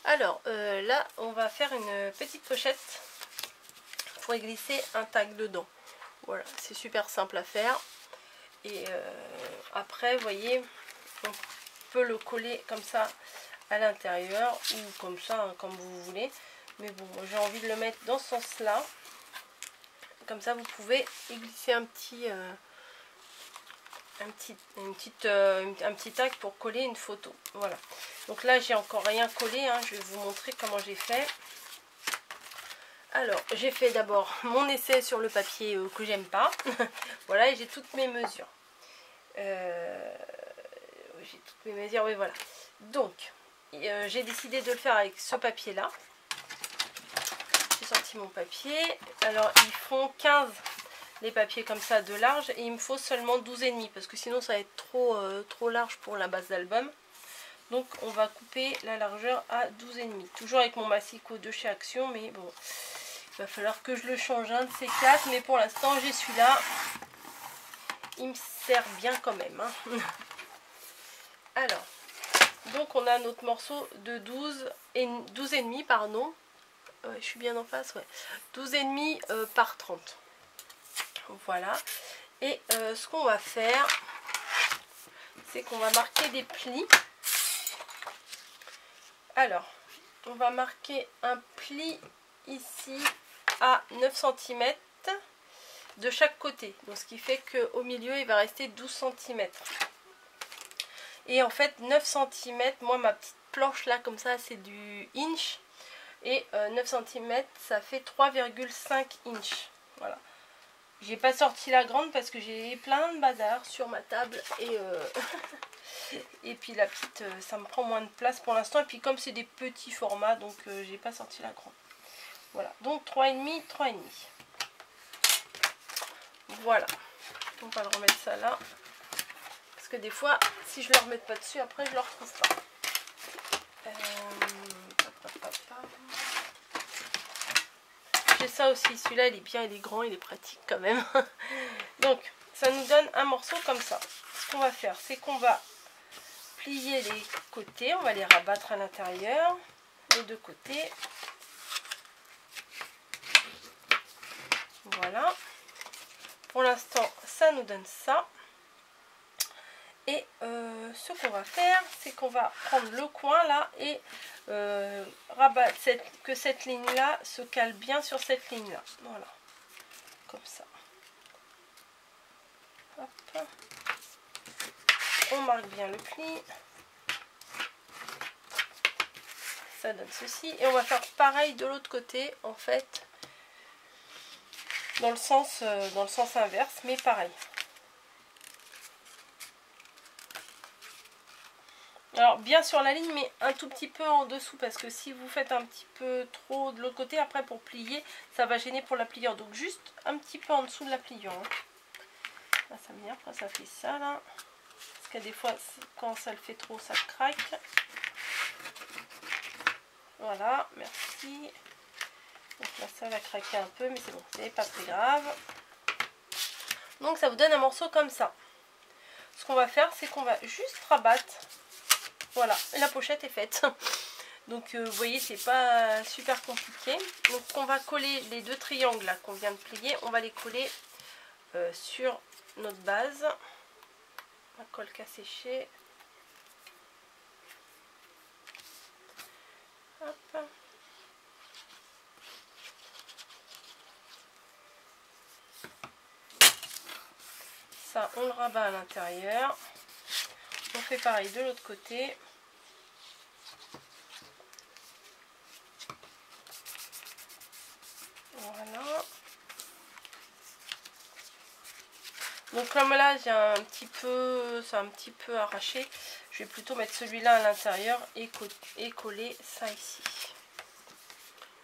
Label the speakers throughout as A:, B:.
A: Alors là on va faire une petite pochette pour y glisser un tag dedans. Voilà, c'est super simple à faire. Et après vous voyez, on peut le coller comme ça à l'intérieur ou comme ça, hein, comme vous voulez. Mais bon, moi j'ai envie de le mettre dans ce sens là. Comme ça vous pouvez y glisser un petit tag pour coller une photo. Voilà, donc là j'ai encore rien collé, hein. Je vais vous montrer comment j'ai fait. Alors j'ai fait d'abord mon essai sur le papier que j'aime pas. Voilà, et j'ai toutes mes mesures. J'ai toutes mes mesures, oui voilà. Donc j'ai décidé de le faire avec ce papier là. J'ai sorti mon papier. Alors ils font 15 les papiers comme ça de large, et il me faut seulement 12,5 parce que sinon ça va être trop large pour la base d'album. Donc on va couper la largeur à 12,5, toujours avec mon massicot de chez Action, mais bon, il va falloir que je le change un de ces quatre, mais pour l'instant j'ai celui-là, il me sert bien quand même, hein. Alors, donc on a notre morceau de 12,5 pardon, je suis bien en face, ouais, 12,5 par 30. Voilà, et ce qu'on va faire, c'est qu'on va marquer des plis. Alors, on va marquer un pli ici à 9 cm de chaque côté. Donc, ce qui fait qu'au milieu, il va rester 12 cm. Et en fait, 9 cm, moi, ma petite planche là, comme ça, c'est du inch. Et 9 cm, ça fait 3,5 inch. Voilà. J'ai pas sorti la grande parce que j'ai plein de bazar sur ma table et et puis la petite ça me prend moins de place pour l'instant, et puis comme c'est des petits formats, donc j'ai pas sorti la grande. Voilà, donc 3,5, 3,5. Voilà, on va le remettre ça là parce que des fois si je le remets pas dessus, après je le retrouve pas. J'ai ça aussi, celui-là il est bien, il est grand, il est pratique quand même. Donc ça nous donne un morceau comme ça. Ce qu'on va faire, c'est qu'on va plier les côtés, on va les rabattre à l'intérieur, les deux côtés. Voilà. Pour l'instant, ça nous donne ça. Et ce qu'on va faire, c'est qu'on va prendre le coin là et rabattre que cette ligne là se cale bien sur cette ligne là. Voilà, comme ça. Hop. On marque bien le pli. Ça donne ceci. Et on va faire pareil de l'autre côté, en fait, dans le sens inverse, mais pareil. Alors bien sur la ligne, mais un tout petit peu en dessous, parce que si vous faites un petit peu trop de l'autre côté, après pour plier, ça va gêner pour la pliure. Donc juste un petit peu en dessous de la pliure. Hein. Là, ça vient, après ça fait ça là. Parce que des fois, quand ça le fait trop, ça craque. Voilà, merci. Donc là, ça va craquer un peu, mais c'est bon, c'est pas très grave. Donc ça vous donne un morceau comme ça. Ce qu'on va faire, c'est qu'on va juste rabattre. Voilà, la pochette est faite. Donc vous voyez, c'est pas super compliqué. Donc on va coller les deux triangles là qu'on vient de plier. On va les coller sur notre base. La colle qu'à sécher. Hop. Ça, on le rabat à l'intérieur. On fait pareil de l'autre côté. Voilà. Donc comme là j'ai un petit peu, c'est un petit peu arraché, je vais plutôt mettre celui-là à l'intérieur et coller ça ici.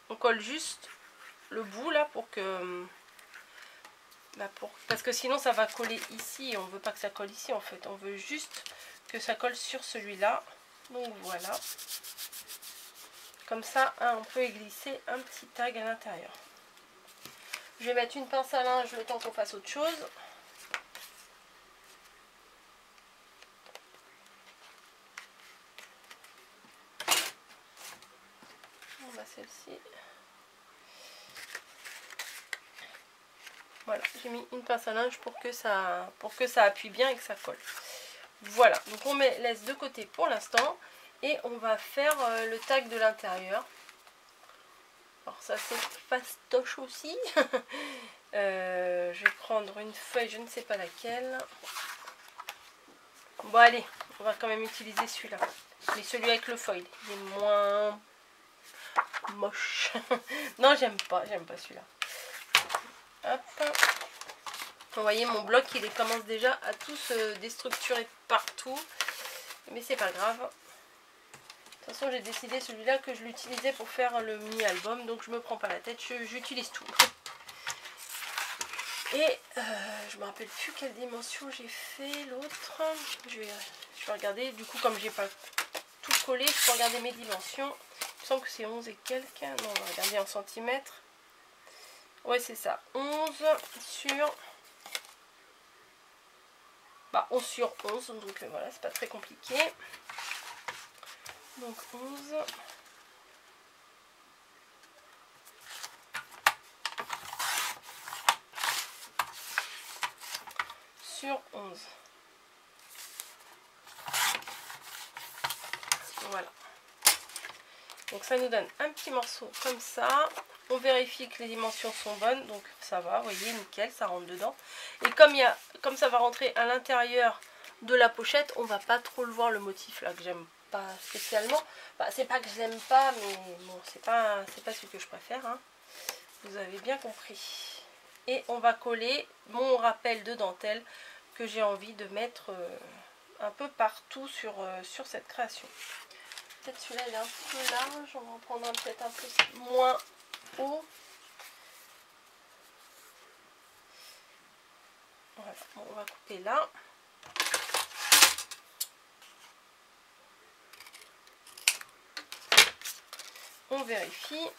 A: On colle juste le bout là pour que, parce que sinon ça va coller ici et on veut pas que ça colle ici en fait. On veut juste que ça colle sur celui-là. Donc voilà. Comme ça, hein, on peut y glisser un petit tag à l'intérieur. Je vais mettre une pince à linge le temps qu'on fasse autre chose. bah celle-ci. Voilà, j'ai mis une pince à linge pour que ça appuie bien et que ça colle. Voilà, donc on laisse de côté pour l'instant. Et on va faire le tag de l'intérieur. Alors ça c'est fastoche aussi. Je vais prendre une feuille, je ne sais pas laquelle. Bon allez, on va quand même utiliser celui-là. Mais celui avec le foil, il est moins moche. Non, j'aime pas celui-là. Hop. Vous voyez, mon bloc, il commence déjà à tout se déstructurer partout. Mais c'est pas grave. De toute façon, j'ai décidé celui-là que je l'utilisais pour faire le mini-album. Donc, je me prends pas la tête, j'utilise tout. Et je me rappelle plus quelle dimension j'ai fait l'autre. Je vais regarder. Du coup, comme j'ai pas tout collé, je peux regarder mes dimensions. Il me semble que c'est 11 et quelques. Non, on va regarder en centimètres. Ouais, c'est ça. 11 sur... Bah, 11 sur 11. Donc voilà, c'est pas très compliqué. Donc 11. Sur 11. Voilà. Donc ça nous donne un petit morceau comme ça. On vérifie que les dimensions sont bonnes. Donc ça va, vous voyez, nickel, ça rentre dedans. Et comme ça va rentrer à l'intérieur de la pochette, on va pas trop le voir, le motif là que j'aime pas spécialement. Bah, c'est pas que j'aime pas, mais bon, c'est pas celui que je préfère, hein. Vous avez bien compris. Et on va coller mon rappel de dentelle que j'ai envie de mettre un peu partout sur cette création. Peut-être celui-là il est un peu large, on va en prendre un peut-être un peu moins haut. Voilà, bon, on va couper là. On vérifie.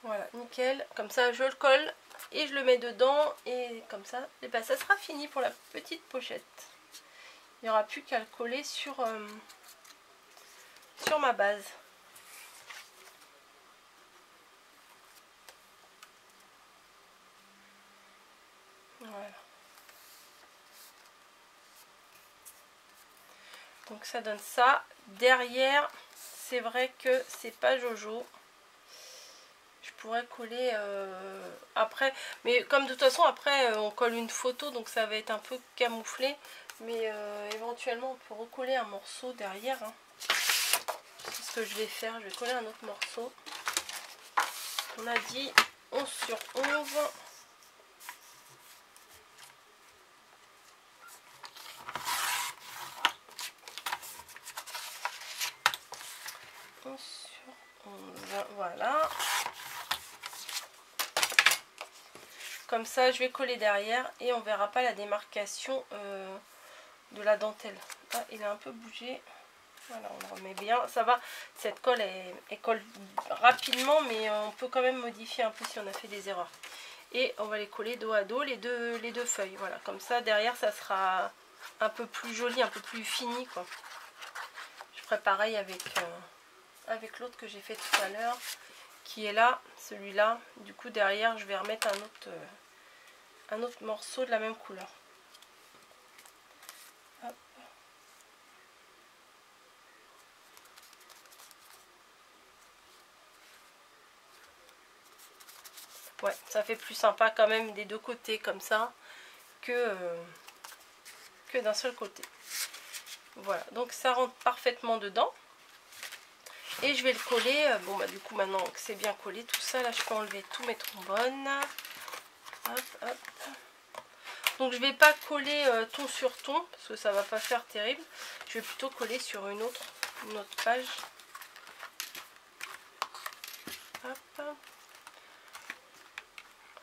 A: Voilà, nickel. Comme ça, je le colle et je le mets dedans. Et comme ça, et ben, ça sera fini pour la petite pochette. Il n'y aura plus qu'à le coller sur ma base. Voilà. Donc ça donne ça. Derrière, c'est vrai que c'est pas Jojo. Je pourrais coller après. Mais comme de toute façon, après, on colle une photo. Donc ça va être un peu camouflé. Mais éventuellement, on peut recoller un morceau derrière. Hein. C'est ce que je vais faire. Je vais coller un autre morceau. On a dit 11 sur 11. Sur 11. Voilà. Comme ça, je vais coller derrière et on verra pas la démarcation de la dentelle. Ah, il a un peu bougé. Voilà, on le remet bien. Ça va, cette colle, elle colle rapidement, mais on peut quand même modifier un peu si on a fait des erreurs. Et on va les coller dos à dos, les deux feuilles. Voilà, comme ça, derrière, ça sera un peu plus joli, un peu plus fini, quoi. Je ferai pareil avec l'autre que j'ai fait tout à l'heure, qui est là, celui-là. Du coup, derrière, je vais remettre un autre morceau de la même couleur. Hop. Ouais, ça fait plus sympa quand même des deux côtés comme ça que d'un seul côté. Voilà, donc ça rentre parfaitement dedans. Et je vais le coller. Bon bah du coup maintenant que c'est bien collé tout ça, là je peux enlever tous mes trombones. Hop, hop. Donc je vais pas coller ton sur ton parce que ça va pas faire terrible. Je vais plutôt coller sur une autre page. Hop.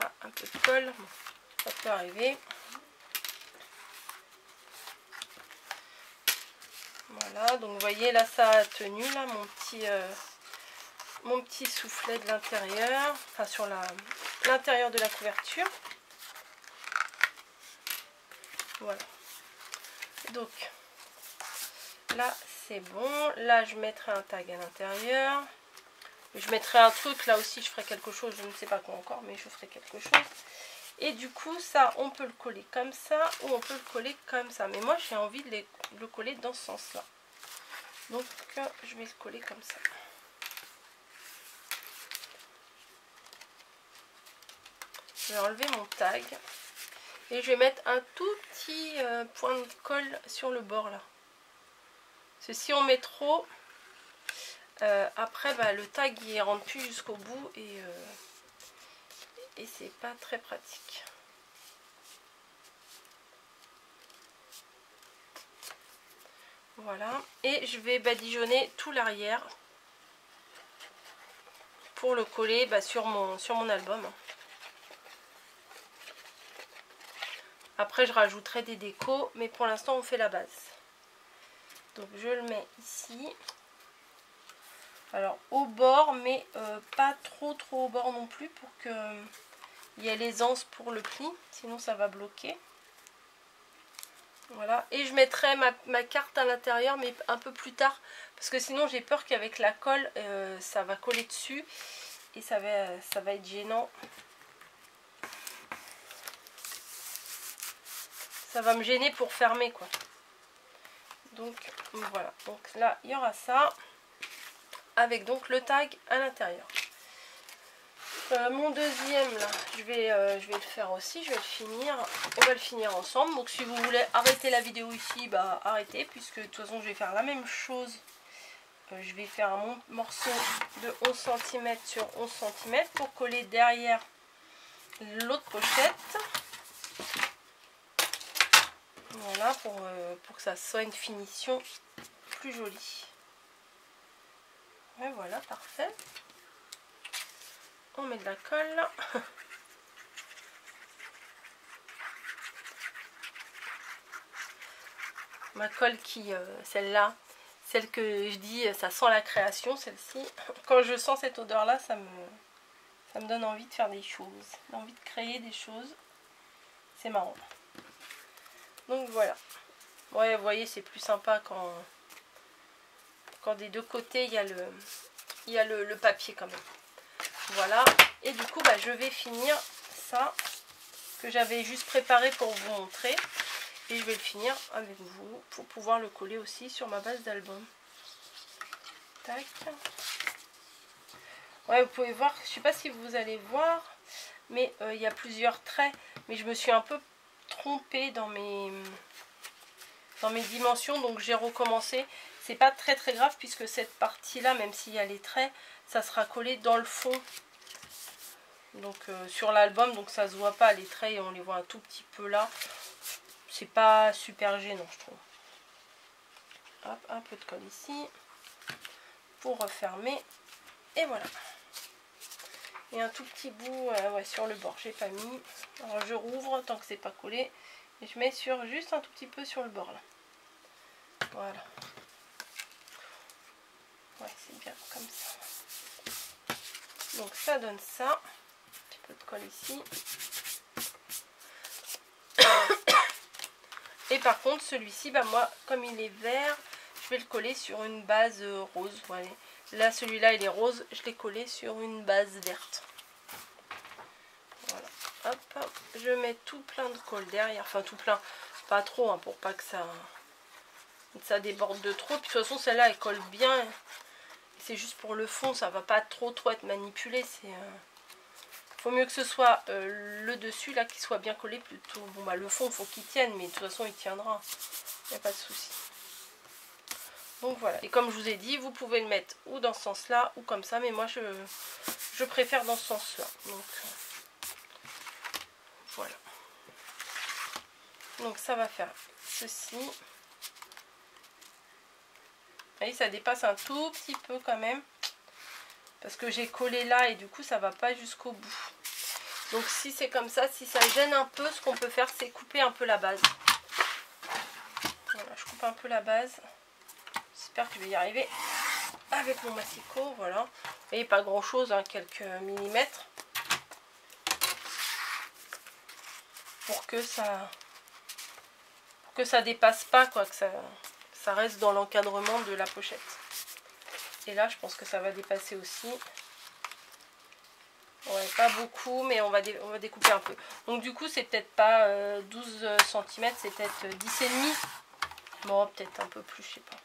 A: Ah, un peu de colle, bon, ça peut arriver. Voilà, donc vous voyez là ça a tenu là mon petit soufflet de l'intérieur, enfin sur l'intérieur de la couverture. Voilà. Donc là c'est bon. Là je mettrai un tag à l'intérieur. Je mettrai un truc, là aussi je ferai quelque chose, je ne sais pas quoi encore, mais je ferai quelque chose. Et du coup ça on peut le coller comme ça ou on peut le coller comme ça. Mais moi j'ai envie de le coller dans ce sens là. Donc je vais le coller comme ça. Je vais enlever mon tag. Et je vais mettre un tout petit point de colle sur le bord là. Parce que si on met trop, après bah, le tag il rentre plus jusqu'au bout et c'est pas très pratique. Voilà. Et je vais badigeonner tout l'arrière pour le coller bah, sur mon album. Après je rajouterai des décos, mais pour l'instant on fait la base. Donc je le mets ici. Alors au bord, mais pas trop au bord non plus pour que il y ait l'aisance pour le pli, sinon ça va bloquer. Voilà, et je mettrai ma carte à l'intérieur, mais un peu plus tard, parce que sinon j'ai peur qu'avec la colle, ça va coller dessus et ça va être gênant. Ça va me gêner pour fermer quoi. Donc voilà, donc là il y aura ça, avec donc le tag à l'intérieur. Mon deuxième là, je vais le faire aussi, je vais le finir, on va le finir ensemble. Donc si vous voulez arrêter la vidéo ici, bah arrêtez, puisque de toute façon je vais faire la même chose. Je vais faire un morceau de 11 cm sur 11 cm pour coller derrière l'autre pochette. Voilà, pour que ça soit une finition plus jolie. Et voilà, parfait. On met de la colle. Ma colle qui, celle-là, celle que je dis, ça sent la création, celle-ci. Quand je sens cette odeur-là, ça me donne envie de faire des choses. Envie de créer des choses. C'est marrant. Donc voilà. Ouais, vous voyez, c'est plus sympa quand des deux côtés, il y a le papier quand même. Voilà. Et du coup, bah, je vais finir ça que j'avais juste préparé pour vous montrer. Et je vais le finir avec vous pour pouvoir le coller aussi sur ma base d'album. Tac. Ouais, vous pouvez voir, je sais pas si vous allez voir, mais il y a plusieurs traits. Mais je me suis un peu trompée dans mes dimensions, donc j'ai recommencé. C'est pas très grave puisque cette partie-là, même s'il y a les traits, ça sera collé dans le fond. Donc sur l'album, donc ça se voit pas les traits, on les voit un tout petit peu là. C'est pas super gênant, je trouve. Hop, un peu de colle ici pour refermer. Et voilà. Et un tout petit bout ouais, sur le bord, j'ai pas mis. Alors je rouvre tant que c'est pas collé. Et je mets juste un tout petit peu sur le bord là. Voilà. Ouais, c'est bien comme ça. Donc ça donne ça. Un petit peu de colle ici. Et par contre celui-ci, bah moi comme il est vert, je vais le coller sur une base rose. Voilà. Là celui-là il est rose, je l'ai collé sur une base verte. Voilà. Hop, hop. Je mets tout plein de colle derrière, enfin tout plein, pas trop hein, pour pas que ça déborde de trop. Puis de toute façon celle-là elle colle bien, c'est juste pour le fond, ça va pas trop être manipulé. Faut mieux que ce soit le dessus là qui soit bien collé plutôt. Bon bah le fond faut qu'il tienne, mais de toute façon il tiendra, il n'y a pas de souci. Donc voilà, et comme je vous ai dit, vous pouvez le mettre ou dans ce sens là ou comme ça, mais moi je préfère dans ce sens là. Donc voilà. Donc ça va faire ceci. Vous voyez, ça dépasse un tout petit peu quand même. Parce que j'ai collé là et du coup ça va pas jusqu'au bout. Donc si c'est comme ça, si ça gêne un peu, ce qu'on peut faire c'est couper un peu la base. Voilà, je coupe un peu la base. J'espère que je vais y arriver avec mon massicot. Voilà. Vous voyez, pas grand chose, hein, quelques millimètres. Pour que ça dépasse pas, quoi, que ça ça reste dans l'encadrement de la pochette. Et là je pense que ça va dépasser aussi. Ouais, pas beaucoup, mais on va découper un peu. Donc du coup c'est peut-être pas 12 cm, c'est peut-être 10,5. Bon, peut-être un peu plus, je sais pas.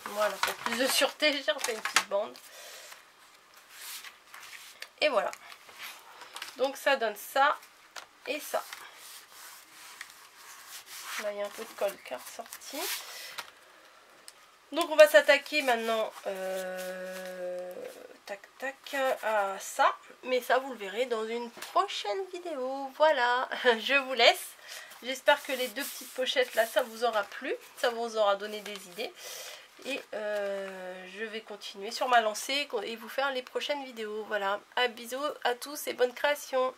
A: Voilà, pour plus de sûreté, j'ai refait une petite bande. Et voilà. Donc ça donne ça et ça. Là, il y a un peu de colle qui est ressorti. Donc on va s'attaquer maintenant tac tac à ça. Mais ça, vous le verrez dans une prochaine vidéo. Voilà, je vous laisse. J'espère que les deux petites pochettes là, ça vous aura plu. Ça vous aura donné des idées. Et je vais continuer sur ma lancée et vous faire les prochaines vidéos. Voilà, à bisous à tous et bonne création.